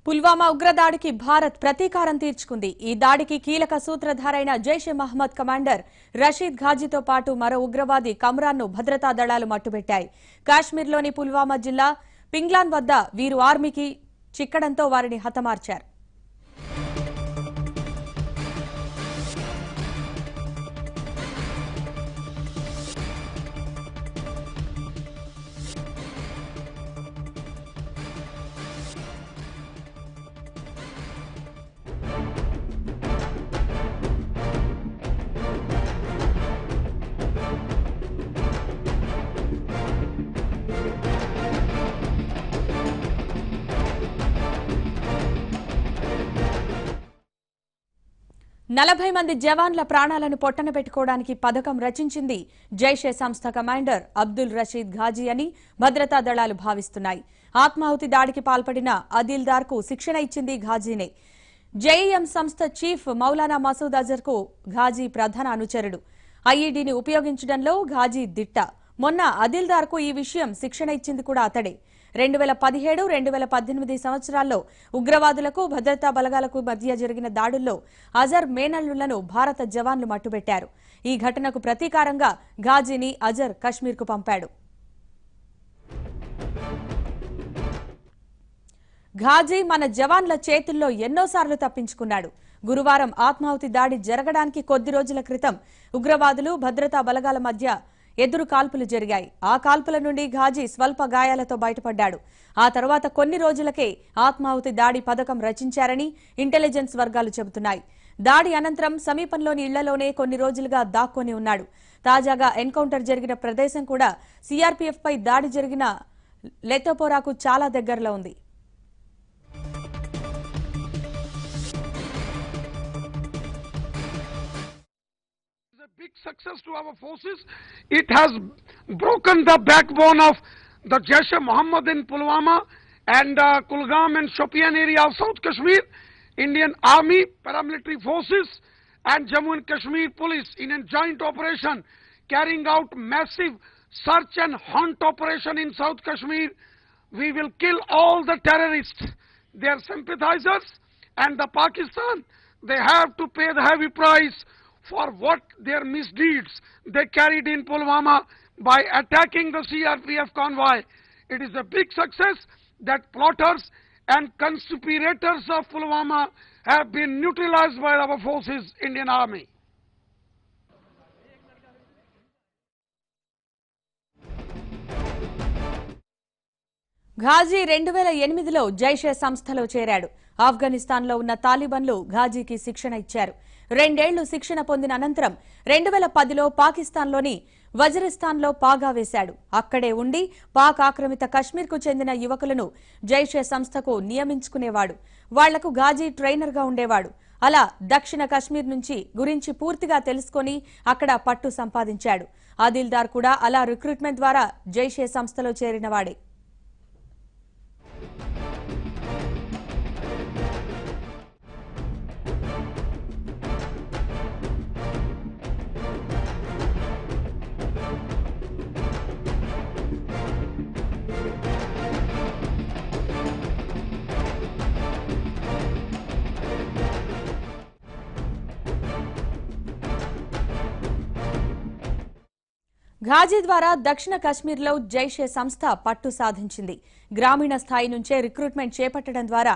పుల్వామా ఉగ్రదాడికి భారత్ ప్రతీకారం తీర్చుకుంది. ఈ దాడికి కీలక సూత్రధారైన జైషే మహ్మద్ కమాండర్ రషీద్ ఘాజీతో పాటు మరో ఉగ్రవాది కమ్రాన్ను భద్రతా దళాలు మట్టుబెట్టాయి. కాశ్మీర్లోని పుల్వామా జిల్లా పింగ్లాన్ వద్ద వీరు ఆర్మీకి చిక్కడంతో వారిని హతమార్చారు. నలభై మంది జవాన్ల ప్రాణాలను పొట్టన పెట్టుకోవడానికి పథకం రచించింది జైషే సంస్థ కమాండర్ అబ్దుల్ రషీద్ ఘాజీ అని భద్రతా దళాలు భావిస్తున్నాయి. ఆత్మాహుతి దాడికి పాల్పడిన అదిల్దార్ కు శిక్షణ ఇచ్చింది ఘాజీనే. జేఈఎం సంస్థ చీఫ్ మౌలానా మసూద్ అజర్ కు ఘాజీ ప్రధాన అనుచరుడు. ఐఈడీని ఉపయోగించడంలో ఘాజీ దిట్ట. మొన్న అదిల్దార్ కు ఈ విషయం శిక్షణ ఇచ్చింది కూడా అతడే. 2017-2018 సంవత్సరాల్లో ఉగ్రవాదులకు భద్రతా బలగాలకు మధ్య జరిగిన దాడుల్లో అజర్ మేనల్లులను భారత జవాన్లు మట్టుబెట్టారు. ఈ ఘటనకు ప్రతీకారంగా ఘాజీని అజర్ కశ్మీర్కు పంపాడు. ఘాజీ మన జవాన్ల చేతుల్లో ఎన్నోసార్లు తప్పించుకున్నాడు. గురువారం ఆత్మాహుతి దాడి జరగడానికి కొద్ది రోజుల క్రితం ఉగ్రవాదులు భద్రతా బలగాల మధ్య ఎదురు కాల్పులు జరిగాయి. ఆ కాల్పుల నుండి ఘాజీ స్వల్ప గాయాలతో బయటపడ్డాడు. ఆ తర్వాత కొన్ని రోజులకే ఆత్మాహుతి దాడి పథకం రచించారని ఇంటెలిజెన్స్ వర్గాలు చెబుతున్నాయి. దాడి అనంతరం సమీపంలోని ఇళ్లలోనే కొన్ని రోజులుగా దాక్కొని ఉన్నాడు. తాజాగా ఎన్కౌంటర్ జరిగిన ప్రదేశం కూడా సీఆర్పీఎఫ్ పై దాడి జరిగిన లెతోపోరాకు చాలా దగ్గరలో ఉంది. Big success to our forces. It has broken the backbone of the Jaish-e-Mohammed in Pulwama and Kulgam and Shopian area of South Kashmir. Indian Army, paramilitary forces and Jammu and Kashmir police in a joint operation carrying out massive search and hunt operation in South Kashmir. We will kill all the terrorists, their sympathizers, and the Pakistan. They have to pay the heavy price for what their misdeeds they carried in Pulwama by attacking the CRPF convoy. It is a big success that plotters and conspirators of Pulwama have been neutralized by our forces, Indian Army. Ghazi 2008లో Jaish-e సంస్థలో చేరాడు. ఆఫ్ఘనిస్తాన్లో ఉన్న తాలిబన్లు ఘాజీకి శిక్షణ ఇచ్చారు. 2 ఏళ్లు శిక్షణ పొందిన అనంతరం 2010లో పాకిస్తాన్లోని వజీరిస్తాన్లో పాగా వేశాడు. అక్కడే ఉండి పాక్ ఆక్రమిత కశ్మీర్కు చెందిన యువకులను జైషే సంస్థకు నియమించుకునేవాడు. వాళ్లకు ఘాజీ ట్రైనర్గా ఉండేవాడు. అలా దక్షిణ కశ్మీర్ గురించి పూర్తిగా తెలుసుకుని అక్కడ పట్టు సంపాదించాడు. ఆదిల్దార్ కూడా అలా రిక్రూట్మెంట్ ద్వారా జైషే సంస్థలో చేరినవాడే. ఘాజీ ద్వారా దక్షిణ కశ్మీర్లో జైషే సంస్థ పట్టు సాధించింది. గ్రామీణ స్థాయి నుంచే రిక్రూట్మెంట్ చేపట్టడం ద్వారా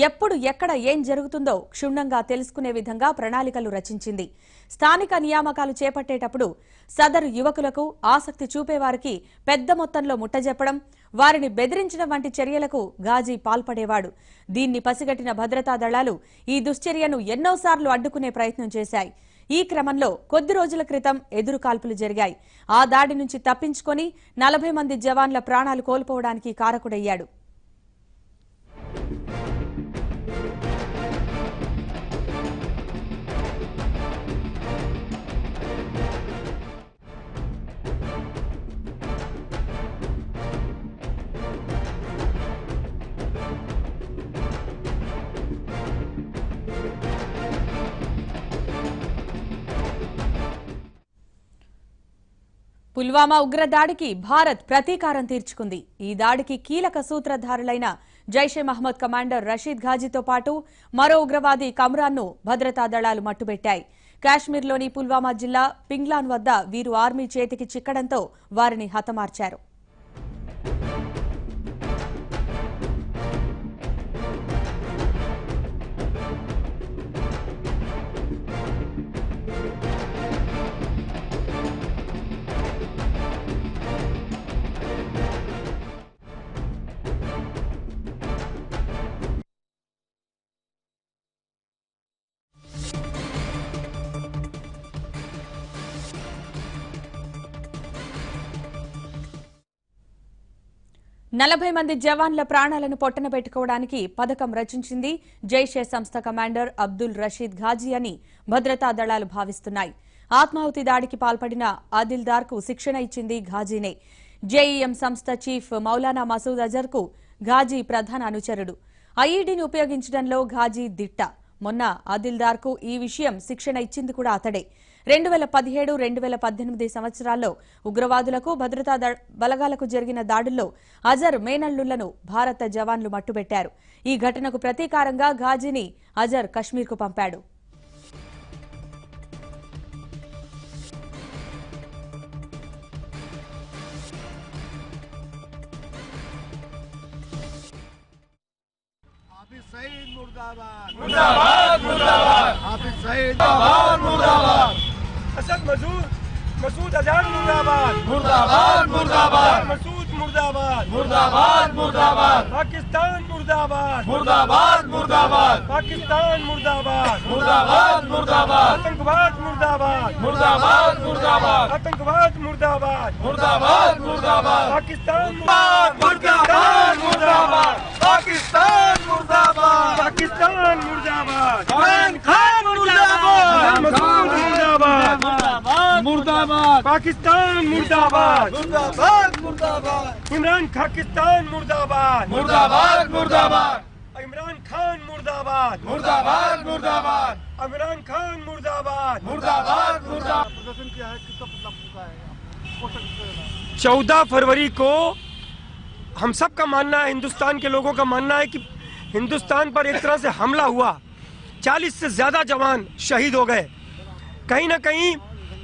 ఎప్పుడు ఎక్కడ ఏం జరుగుతుందో క్షుణ్ణంగా తెలుసుకునే విధంగా ప్రణాళికలు రచించింది. స్థానిక నియామకాలు చేపట్టేటప్పుడు సదరు యువకులకు ఆసక్తి చూపేవారికి పెద్ద మొత్తంలో ముట్టజెప్పడం, వారిని బెదిరించడం వంటి చర్యలకు ఘాజీ పాల్పడేవాడు. దీన్ని పసిగట్టిన భద్రతా దళాలు ఈ దుశ్చర్యను ఎన్నోసార్లు అడ్డుకునే ప్రయత్నం చేశాయి. ఈ క్రమంలో కొద్ది రోజుల క్రితం ఎదురు కాల్పులు జరిగాయి. ఆ దాడి నుంచి తప్పించుకొని 40 మంది జవాన్ల ప్రాణాలు కోల్పోవడానికి కారకుడయ్యాడు. పుల్వామా ఉగ్రదాడికి భారత్ ప్రతీకారం తీర్చుకుంది. ఈ దాడికి కీలక సూత్రధారులైన జైషే మహ్మద్ కమాండర్ రషీద్ ఘాజీతో పాటు మరో ఉగ్రవాది కమ్రాన్ను భద్రతా దళాలు మట్టుబెట్టాయి. కాశ్మీర్లోని పుల్వామా జిల్లా పింగ్లాన్ వద్ద వీరు ఆర్మీ చేతికి చిక్కడంతో వారిని హతమార్చారు. నలభై మంది జవాన్ల ప్రాణాలను పొట్టనబెట్టుకోవడానికి పథకం రచించింది జైషే సంస్థ కమాండర్ అబ్దుల్ రషీద్ ఘాజీ అని భద్రతా దళాలు భావిస్తున్నాయి. ఆత్మాహుతి దాడికి పాల్పడిన ఆదిల్దార్కు శిక్షణ ఇచ్చింది ఘాజీనే. జేఈఎం సంస్థ చీఫ్ మౌలానా మసూద్ అజర్కు ఘాజీ ప్రధాన అనుచరుడు. ఐఈడీని ఉపయోగించడంలో ఘాజీ దిట్ట. మొన్న ఆదిల్దార్కు ఈ విషయం శిక్షణ ఇచ్చింది కూడా అతడే. 2017-2018 సంవత్సరాల్లో ఉగ్రవాదులకు భద్రతా బలగాలకు జరిగిన దాడుల్లో అజర్ మేనల్లులను భారత జవాన్లు మట్టుబెట్టారు. ఈ ఘటనకు ప్రతీకారంగా ఘాజీని అజర్ కశ్మీర్కు పంపాడు. असद मसूद अजहर मुर्दाबाद मुर्दाबाद मुर्दाबाद मसूद मुर्दाबाद मुर्दाबाद मुर्दाबाद पाकिस्तान मुर्दाबाद मुर्दाबाद मुर्दाबाद पाकिस्तान मुर्दाबाद मुर्दाबाद मुर्दाबाद आतंकवाद मुर्दाबाद मुर्दाबाद मुर्दाबाद आतंकवाद मुर्दाबाद मुर्दाबाद मुर्दाबाद पाकिस्तान मुर्दाबाद मुर्दाबाद पाकिस्तान मुर्दाबाद पाकिस्तान मुर्दाबाद इमरान खान मुर्दाबाद मसूद मुर्दाबाद मुर्दाबाद पाकिस्तान मुर्दाबाद मुर्दाबाद मुर्दाबाद इमरान पाकिस्तान मुर्दाबाद मुर्दाबाद मुर्दाबाद इमरान खान मुर्दाबाद मुर्दाबाद मुर्दाबाद इमरान खान मुर्दाबाद मुर्दाबाद मुर्दाबाद। 14 फरवरी को हम सब का मानना है, हिंदुस्तान के लोगों का मानना है कि हिंदुस्तान पर एक तरह से हमला हुआ, 40 से ज्यादा जवान शहीद हो गए। कहीं ना कहीं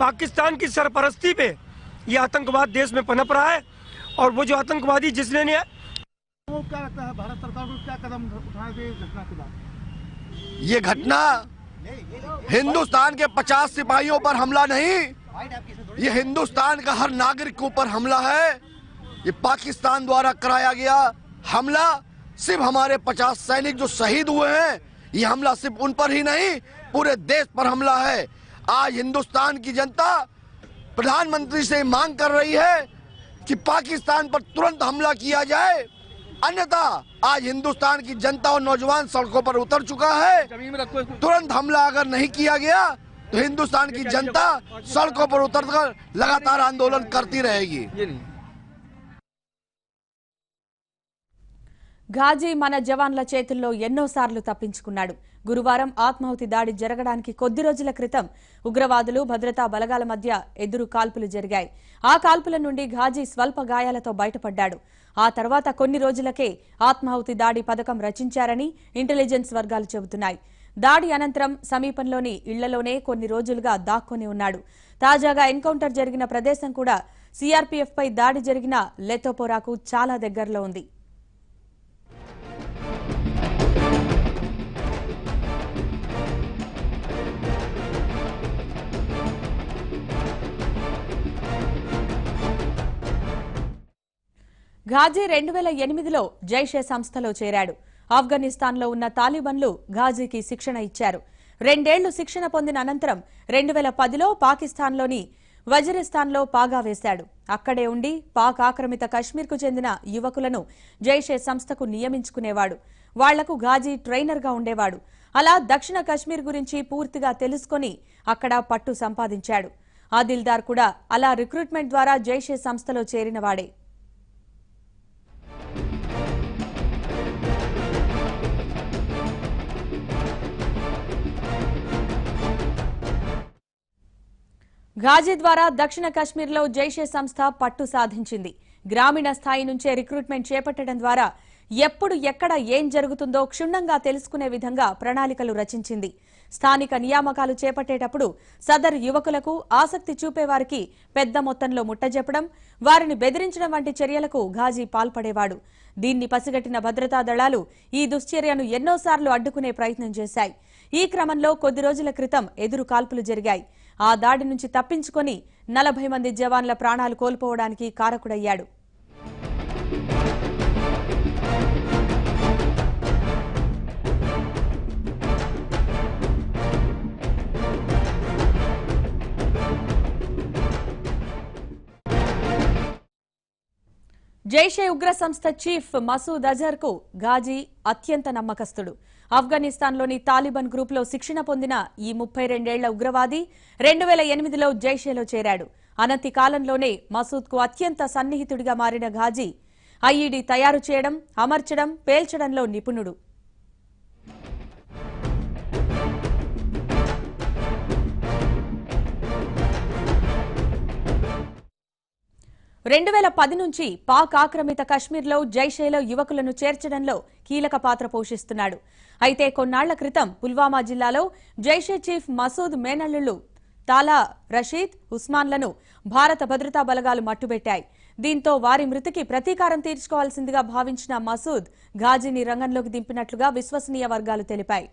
पाकिस्तान की सरपरस्ती पे ये आतंकवाद देश में पनप रहा है और वो जो आतंकवादी जिसने ने क्या लगता है भारत सरकार को क्या कदम उठाएगी घटना के बाद? ये घटना हिंदुस्तान के 50 सिपाहियों पर हमला नहीं, ये हिंदुस्तान का हर नागरिक पर हमला है। ये पाकिस्तान द्वारा कराया गया हमला सिर्फ हमारे 50 सैनिक जो शहीद हुए हैं, ये हमला सिर्फ उन पर ही नहीं पूरे देश पर हमला है। आज हिंदुस्तान की जनता प्रधानमंत्री से मांग कर रही है कि पाकिस्तान पर तुरंत हमला किया जाए, अन्यथा आज हिंदुस्तान की जनता और नौजवान सड़कों पर उतर चुका है। तुरंत हमला अगर नहीं किया गया तो हिंदुस्तान की जनता सड़कों पर उतरकर लगातार आंदोलन करती रहेगी। ఘాజీ మన జవాన్ల చేతుల్లో ఎన్నోసార్లు తప్పించుకున్నాడు. గురువారం ఆత్మాహుతి దాడి జరగడానికి కొద్ది రోజుల క్రితం ఉగ్రవాదులు భద్రతా బలగాల మధ్య ఎదురు కాల్పులు జరిగాయి. ఆ కాల్పుల నుండి ఘాజీ స్వల్ప గాయాలతో బయటపడ్డాడు. ఆ తర్వాత కొన్ని రోజులకే ఆత్మాహుతి దాడి పథకం రచించారని ఇంటెలిజెన్స్ వర్గాలు చెబుతున్నాయి. దాడి అనంతరం సమీపంలోని ఇళ్లలోనే కొన్ని రోజులుగా దాక్కుని ఉన్నాడు. తాజాగా ఎన్కౌంటర్ జరిగిన ప్రదేశం కూడా సీఆర్పీఎఫ్ పై దాడి జరిగిన లెతోపోరాకు చాలా దగ్గరలో ఉంది. ఘాజీ 2008లో జైషే సంస్థలో చేరాడు. ఆఫ్ఘనిస్తాన్లో ఉన్న తాలిబన్లు ఘాజీకి శిక్షణ ఇచ్చారు. 2 ఏళ్లు శిక్షణ పొందిన అనంతరం 2010లో పాకిస్తాన్లోని వజీరిస్తాన్లో పాగా వేశాడు. అక్కడే ఉండి పాక్ ఆక్రమిత కశ్మీర్కు చెందిన యువకులను జైషే సంస్థకు నియమించుకునేవాడు. వాళ్లకు ఘాజీ ట్రైనర్గా ఉండేవాడు. అలా దక్షిణ కశ్మీర్ గురించి పూర్తిగా తెలుసుకుని అక్కడ పట్టు సంపాదించాడు. ఆదిల్దార్ కూడా అలా రిక్రూట్మెంట్ ద్వారా జైషే సంస్థలో చేరినవాడే. ఘాజీ ద్వారా దక్షిణ కశ్మీర్లో జైషే సంస్థ పట్టు సాధించింది. గ్రామీణ స్థాయి నుంచే రిక్రూట్మెంట్ చేపట్టడం ద్వారా ఎప్పుడు ఎక్కడ ఏం జరుగుతుందో క్షుణ్ణంగా తెలుసుకునే విధంగా ప్రణాళికలు రచించింది. స్థానిక నియామకాలు చేపట్టేటప్పుడు సదరు యువకులకు ఆసక్తి చూపేవారికి పెద్ద మొత్తంలో ముట్టజెప్పడం, వారిని బెదిరించడం వంటి చర్యలకు ఘాజీ పాల్పడేవాడు. దీన్ని పసిగట్టిన భద్రతా దళాలు ఈ దుశ్చర్యను ఎన్నోసార్లు అడ్డుకునే ప్రయత్నం చేశాయి. ఈ క్రమంలో కొద్ది రోజుల క్రితం ఎదురు కాల్పులు జరిగాయి. ఆ దాడి నుంచి తప్పించుకొని 40 మంది జవాన్ల ప్రాణాలు కోల్పోవడానికి కారకుడయ్యాడు. జైషే ఉగ్ర సంస్థ చీఫ్ మసూద్ అజర్ కు ఘాజీ అత్యంత నమ్మకస్తుడు. ఆఫ్ఘనిస్తాన్లోని తాలిబాన్ గ్రూపులో శిక్షణ పొందిన ఈ 32 ఏళ్ల ఉగ్రవాది 2008లో జైషేలో చేరాడు. అనతి కాలంలోనే మసూద్ కు అత్యంత సన్నిహితుడిగా మారిన ఘాజీ ఐఈడీ తయారు చేయడం, అమర్చడం, పేల్చడంలో నిపుణుడు. 2010 నుంచి పాక్ ఆక్రమిత కశ్మీర్లో జైషేలో యువకులను చేర్చడంలో కీలక పాత్ర పోషిస్తున్నాడు. అయితే కొన్నాళ్ల క్రితం పుల్వామా జిల్లాలో జైషే చీఫ్ మసూద్ మేనల్లుళ్లు తాలా రషీద్, ఉస్మాన్లను భారత భద్రతా బలగాలు మట్టుబెట్టాయి. దీంతో వారి మృతికి ప్రతీకారం తీర్చుకోవాల్సిందిగా భావించిన మసూద్ ఘాజీని రంగంలోకి దింపినట్లుగా విశ్వసనీయ వర్గాలు తెలిపాయి.